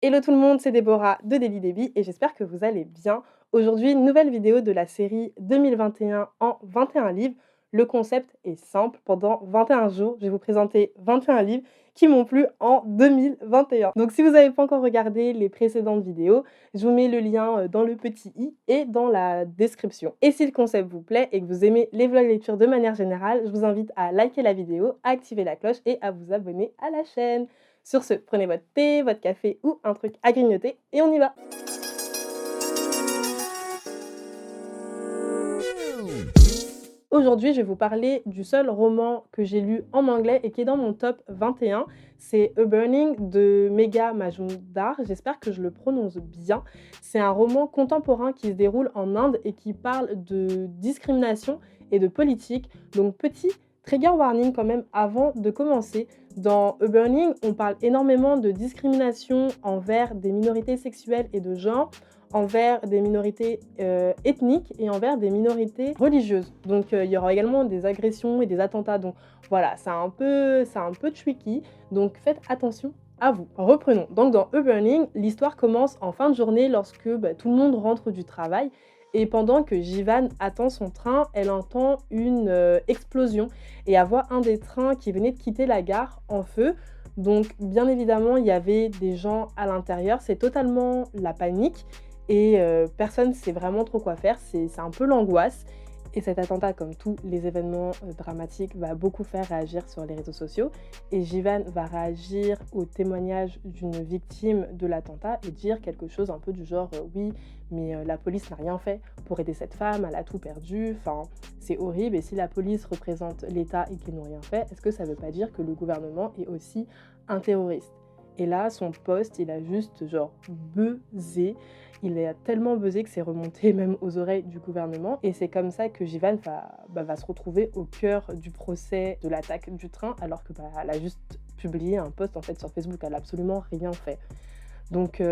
Hello tout le monde, c'est Déborah de Daily Debbie et j'espère que vous allez bien. Aujourd'hui, nouvelle vidéo de la série 2021 en 21 livres. Le concept est simple. Pendant 21 jours, je vais vous présenter 21 livres qui m'ont plu en 2021. Donc si vous n'avez pas encore regardé les précédentes vidéos, je vous mets le lien dans le petit i et dans la description. Et si le concept vous plaît et que vous aimez les vlogs lecture de manière générale, je vous invite à liker la vidéo, à activer la cloche et à vous abonner à la chaîne. Sur ce, prenez votre thé, votre café ou un truc à grignoter et on y va! Aujourd'hui, je vais vous parler du seul roman que j'ai lu en anglais et qui est dans mon top 21. C'est A Burning de Megha Majumdar. J'espère que je le prononce bien. C'est un roman contemporain qui se déroule en Inde et qui parle de discrimination et de politique. Donc, petit trigger warning quand même avant de commencer. Dans A Burning, on parle énormément de discrimination envers des minorités sexuelles et de genre, envers des minorités ethniques et envers des minorités religieuses. Donc il y aura également des agressions et des attentats. Donc voilà, c'est un peu tricky. Donc faites attention à vous. Reprenons. Donc dans A Burning, l'histoire commence en fin de journée lorsque tout le monde rentre du travail. Et pendant que Jivan attend son train, elle entend une explosion et elle voit un des trains qui venait de quitter la gare en feu. Donc bien évidemment, il y avait des gens à l'intérieur. C'est totalement la panique et personne ne sait vraiment trop quoi faire. C'est un peu l'angoisse. Et cet attentat, comme tous les événements dramatiques, va beaucoup faire réagir sur les réseaux sociaux. Et Jivan va réagir au témoignage d'une victime de l'attentat et dire quelque chose un peu du genre oui, mais la police n'a rien fait pour aider cette femme, elle a tout perdu, enfin, c'est horrible. Et si la police représente l'État et qu'ils n'ont rien fait, est-ce que ça ne veut pas dire que le gouvernement est aussi un terroriste? Et là, son post, il a juste genre buzzé. Il a tellement buzzé que c'est remonté même aux oreilles du gouvernement. Et c'est comme ça que Jivan va se retrouver au cœur du procès de l'attaque du train, alors que elle a juste publié un post en fait sur Facebook. Elle n'a absolument rien fait. Donc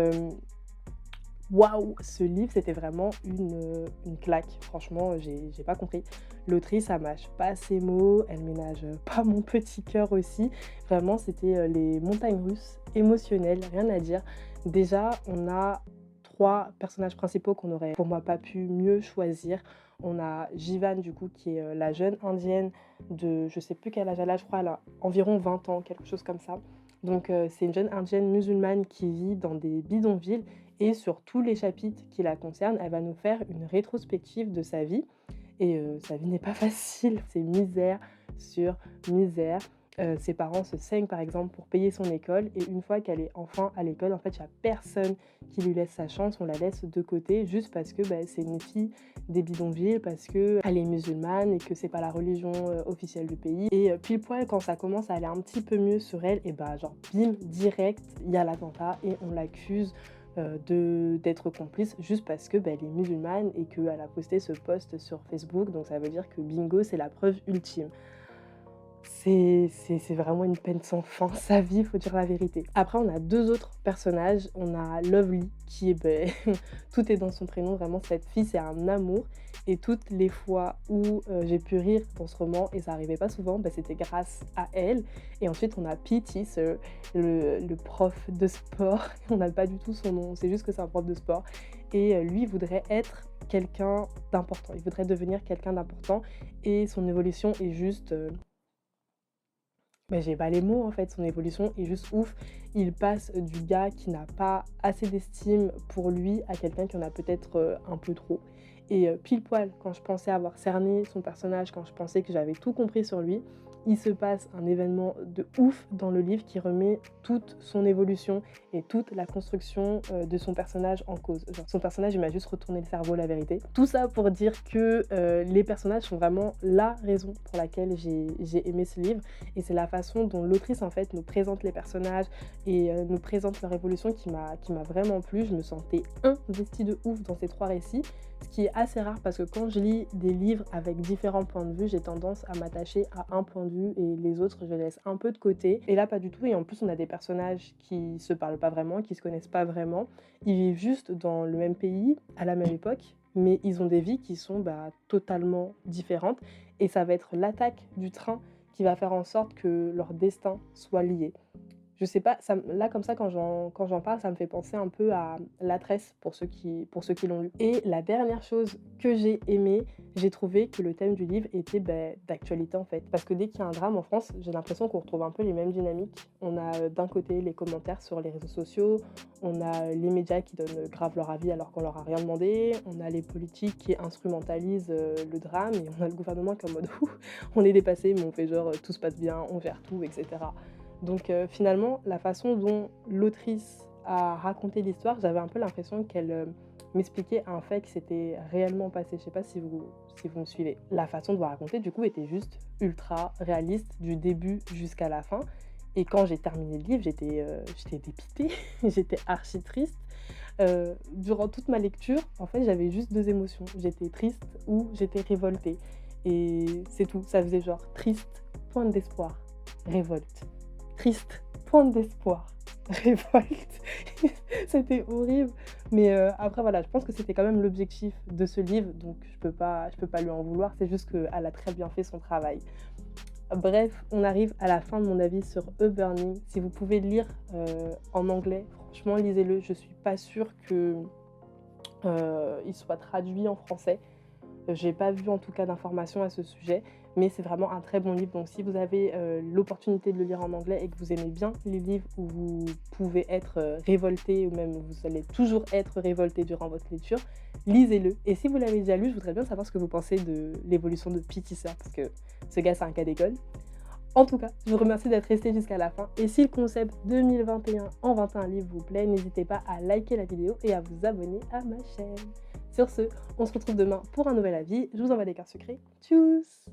waouh, ce livre, c'était vraiment une claque. Franchement, j'ai pas compris. L'autrice, elle mâche pas ses mots, elle ménage pas mon petit cœur aussi. Vraiment, c'était les montagnes russes émotionnelles, rien à dire. Déjà, on a 3 personnages principaux qu'on aurait, pour moi, pas pu mieux choisir. On a Jivan, du coup, qui est la jeune indienne de, je sais plus quel âge elle a, je crois, elle a environ 20 ans, quelque chose comme ça. Donc, c'est une jeune indienne musulmane qui vit dans des bidonvilles et sur tous les chapitres qui la concernent, elle va nous faire une rétrospective de sa vie. Et sa vie n'est pas facile, c'est misère sur misère. Ses parents se saignent par exemple pour payer son école et une fois qu'elle est enfin à l'école, en fait, il y a personne qui lui laisse sa chance, on la laisse de côté juste parce que c'est une fille des bidonvilles, parce qu'elle est musulmane et que c'est pas la religion officielle du pays. Et pile poil quand ça commence à aller un petit peu mieux sur elle, et genre bim, direct, il y a l'attentat et on l'accuse d'être complice juste parce que elle est musulmane et qu'elle a posté ce post sur Facebook. Donc ça veut dire que bingo, c'est la preuve ultime. C'est vraiment une peine sans fin, sa vie, faut dire la vérité. Après, on a 2 autres personnages. On a Lovely qui est, tout est dans son prénom, vraiment cette fille, c'est un amour et toutes les fois où, j'ai pu rire dans ce roman et ça arrivait pas souvent, c'était grâce à elle. Et ensuite, on a Petey, le prof de sport. On n'a pas du tout son nom, c'est juste que c'est un prof de sport et lui voudrait être quelqu'un d'important. Il voudrait devenir quelqu'un d'important et son évolution est juste, j'ai pas les mots en fait, son évolution est juste ouf. Il passe du gars qui n'a pas assez d'estime pour lui à quelqu'un qui en a peut-être un peu trop. Et pile poil, quand je pensais avoir cerné son personnage, quand je pensais que j'avais tout compris sur lui, il se passe un événement de ouf dans le livre qui remet toute son évolution et toute la construction de son personnage en cause. Genre, son personnage, il m'a juste retourné le cerveau, la vérité. Tout ça pour dire que les personnages sont vraiment la raison pour laquelle j'ai aimé ce livre. Et c'est la façon dont l'autrice en fait nous présente les personnages et nous présente leur évolution qui m'a vraiment plu. Je me sentais investie de ouf dans ces 3 récits, ce qui est assez rare parce que quand je lis des livres avec différents points de vue, j'ai tendance à m'attacher à un point de vue et les autres je les laisse un peu de côté. Et là pas du tout, et en plus on a des personnages qui se parlent pas vraiment, qui se connaissent pas vraiment, ils vivent juste dans le même pays, à la même époque, mais ils ont des vies qui sont totalement différentes et ça va être l'attaque du train qui va faire en sorte que leur destin soit lié. Je sais pas, là, comme ça, quand j'en parle, ça me fait penser un peu à La Tresse pour ceux qui l'ont lu. Et la dernière chose que j'ai aimée, j'ai trouvé que le thème du livre était, d'actualité, en fait. Parce que dès qu'il y a un drame en France, j'ai l'impression qu'on retrouve un peu les mêmes dynamiques. On a, d'un côté, les commentaires sur les réseaux sociaux, on a les médias qui donnent grave leur avis alors qu'on leur a rien demandé, on a les politiques qui instrumentalisent, le drame et on a le gouvernement qui est en mode: «Ouh, on est dépassé, mais on fait genre, tout se passe bien, on gère tout» et cetera. Donc finalement, la façon dont l'autrice a raconté l'histoire, j'avais un peu l'impression qu'elle, m'expliquait un fait qui s'était réellement passé. Je sais pas si vous me suivez? La façon de vous raconter, du coup, était juste ultra réaliste du début jusqu'à la fin et quand j'ai terminé le livre, j'étais dépitée, j'étais archi triste. Durant toute ma lecture, en fait, j'avais juste 2 émotions. J'étais triste ou j'étais révoltée et c'est tout. Ça faisait genre triste, pointe d'espoir, révolte. Triste, pointe d'espoir, révolte. C'était horrible, mais après voilà, je pense que c'était quand même l'objectif de ce livre, donc je peux pas lui en vouloir, c'est juste qu'elle a très bien fait son travail. Bref, on arrive à la fin de mon avis sur A Burning. Si vous pouvez le lire, en anglais, franchement lisez-le. Je suis pas sûre que, il soit traduit en français. J'ai pas vu en tout cas d'informations à ce sujet, mais c'est vraiment un très bon livre. Donc si vous avez l'opportunité de le lire en anglais et que vous aimez bien les livres où vous pouvez être révolté ou même vous allez toujours être révolté durant votre lecture, lisez-le. Et si vous l'avez déjà lu, je voudrais bien savoir ce que vous pensez de l'évolution de Peter, parce que ce gars c'est un cas d'école. En tout cas, je vous remercie d'être resté jusqu'à la fin. Et si le concept 2021 en 21 livres vous plaît, n'hésitez pas à liker la vidéo et à vous abonner à ma chaîne. Sur ce, on se retrouve demain pour un nouvel avis. Je vous envoie des cartes secrets. Tchuss!